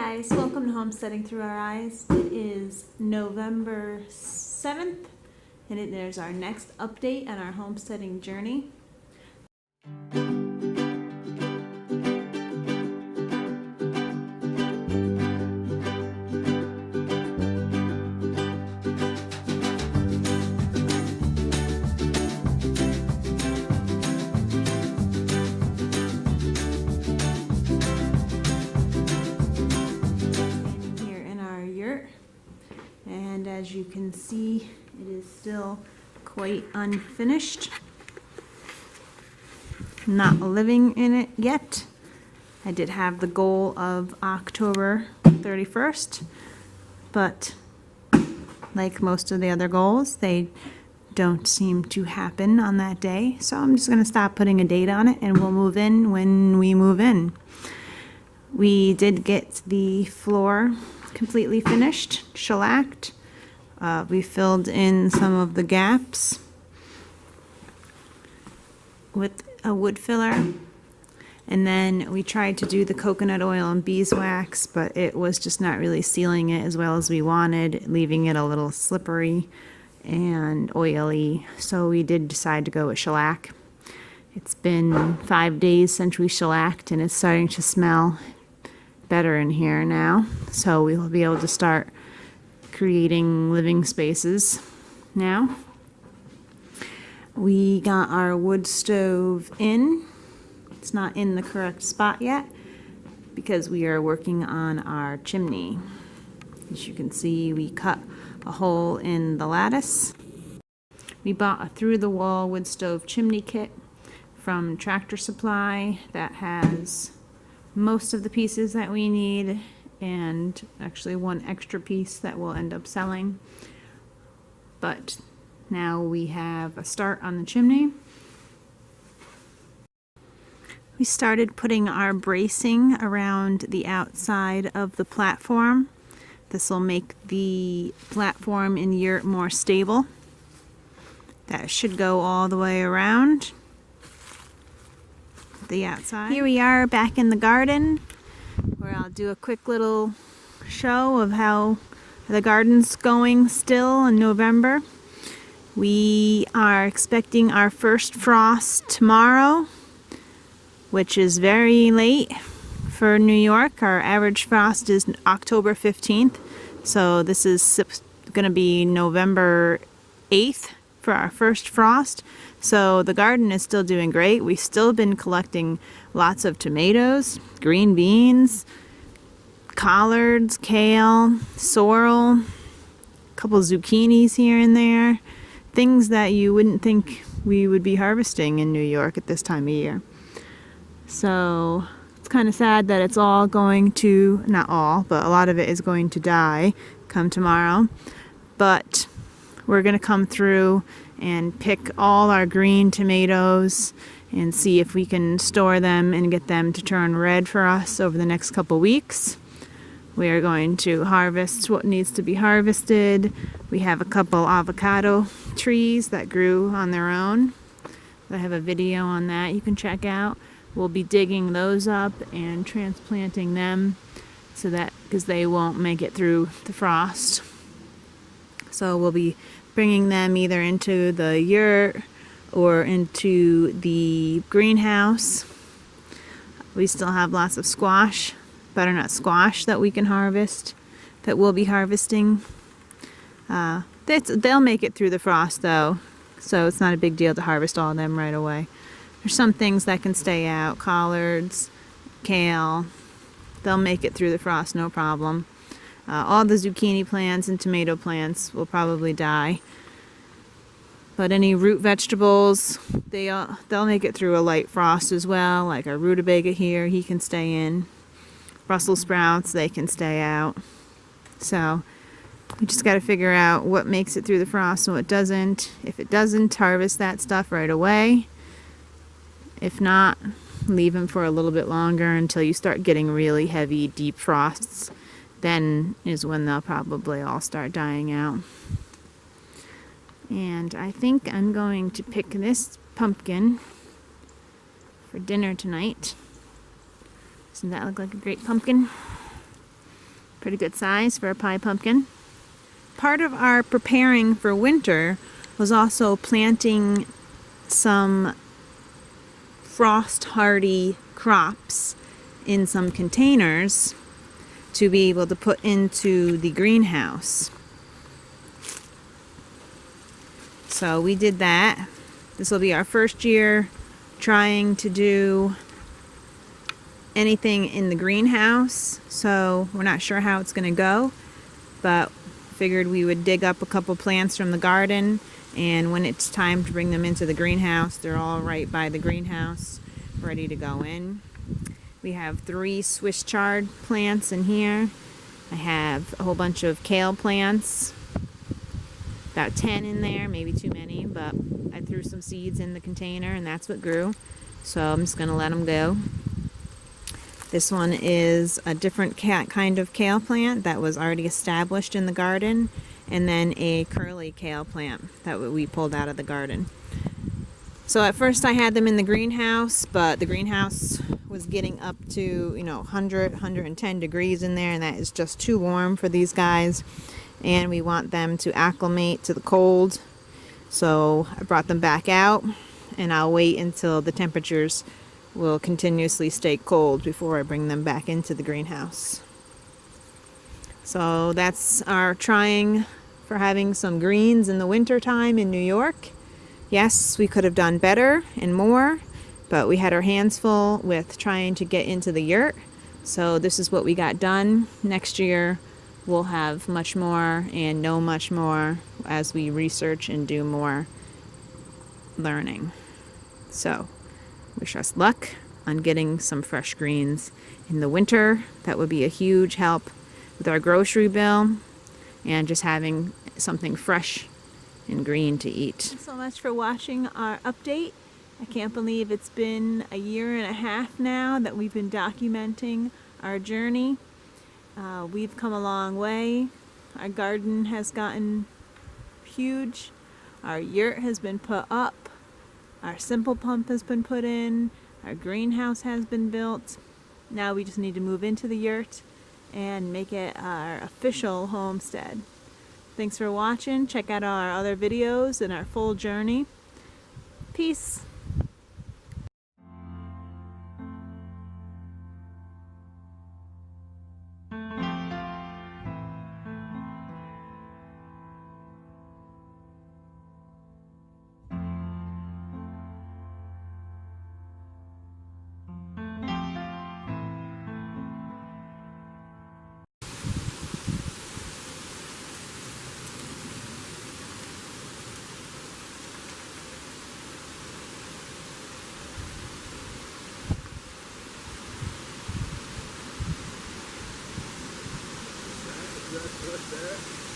Guys, welcome to Homesteading Through Our Eyes. It is November 7th, and there's our next update on our homesteading journey. And as you can see, it is still quite unfinished. Not living in it yet. I did have the goal of October 31st, but like most of the other goals, they don't seem to happen on that day. So I'm just going to stop putting a date on it, and we'll move in when we move in. We did get the floor completely finished, shellacked. We filled in some of the gaps with a wood filler, and then we tried to do the coconut oil and beeswax, but it was just not really sealing it as well as we wanted, leaving it a little slippery and oily. So we did decide to go with shellac. It's been 5 days since we shellacked, and it's starting to smell better in here now, so we'll be able to start creating living spaces now. We got our wood stove in. It's not in the correct spot yet because we are working on our chimney. As you can see, we cut a hole in the lattice. We bought a through-the-wall wood stove chimney kit from Tractor Supply that has most of the pieces that we need, and actually one extra piece that we'll end up selling. But now we have a start on the chimney. We started putting our bracing around the outside of the platform. This will make the platform in Yurt more stable. That should go all the way around the outside. Here we are back in the garden, where I'll do a quick little show of how the garden's going still in November. We are expecting our first frost tomorrow, which is very late for New York. Our average frost is October 15th, so this is going to be November 8th for our first frost. So the garden is still doing great. We've still been collecting lots of tomatoes, green beans, collards, kale, sorrel, a couple zucchinis here and there. Things that you wouldn't think we would be harvesting in New York at this time of year. So it's kind of sad that it's all going to, not all, but a lot of it is going to die come tomorrow. But we're going to come through and pick all our green tomatoes and see if we can store them and get them to turn red for us over the next couple weeks. We are going to harvest what needs to be harvested. We have a couple avocado trees that grew on their own. I have a video on that you can check out. We'll be digging those up and transplanting them so that, because they won't make it through the frost. So we'll be bringing them either into the yurt or into the greenhouse. We still have lots of squash, butternut squash, that we can harvest, that we'll be harvesting. They'll make it through the frost though, so it's not a big deal to harvest all of them right away. There's some things that can stay out, collards, kale, they'll make it through the frost no problem. All the zucchini plants and tomato plants will probably die. But any root vegetables, they'll make it through a light frost as well. Like our rutabaga here, he can stay in. Brussels sprouts, they can stay out. So we just got to figure out what makes it through the frost and what doesn't. If it doesn't, harvest that stuff right away. If not, leave them for a little bit longer until you start getting really heavy, deep frosts. Then is when they'll probably all start dying out. And I think I'm going to pick this pumpkin for dinner tonight. Doesn't that look like a great pumpkin? Pretty good size for a pie pumpkin. Part of our preparing for winter was also planting some frost-hardy crops in some containers to be able to put into the greenhouse. So we did that. This will be our first year trying to do anything in the greenhouse, so we're not sure how it's going to go, but figured we would dig up a couple plants from the garden, and when it's time to bring them into the greenhouse, they're all right by the greenhouse, ready to go in. We have 3 Swiss chard plants in here. I have a whole bunch of kale plants, about 10 in there, maybe too many, but I threw some seeds in the container and that's what grew, so I'm just going to let them go. This one is a different kind of kale plant that was already established in the garden, and then a curly kale plant that we pulled out of the garden. So at first I had them in the greenhouse, but the greenhouse was getting up to 100, 110 degrees in there, and that is just too warm for these guys, and we want them to acclimate to the cold. So I brought them back out, and I'll wait until the temperatures will continuously stay cold before I bring them back into the greenhouse. So that's our trying for having some greens in the winter time in New York. Yes, we could have done better and more, but we had our hands full with trying to get into the yurt. So this is what we got done. Next year we'll have much more and know much more as we research and do more learning. So wish us luck on getting some fresh greens in the winter. That would be a huge help with our grocery bill and just having something fresh and green to eat. Thanks so much for watching our update. I can't believe it's been a year and a half now that we've been documenting our journey. We've come a long way. Our garden has gotten huge. Our yurt has been put up. Our simple pump has been put in, our greenhouse has been built. Now we just need to move into the yurt and make it our official homestead. Thanks for watching. Check out our other videos and our full journey. Peace. What's that?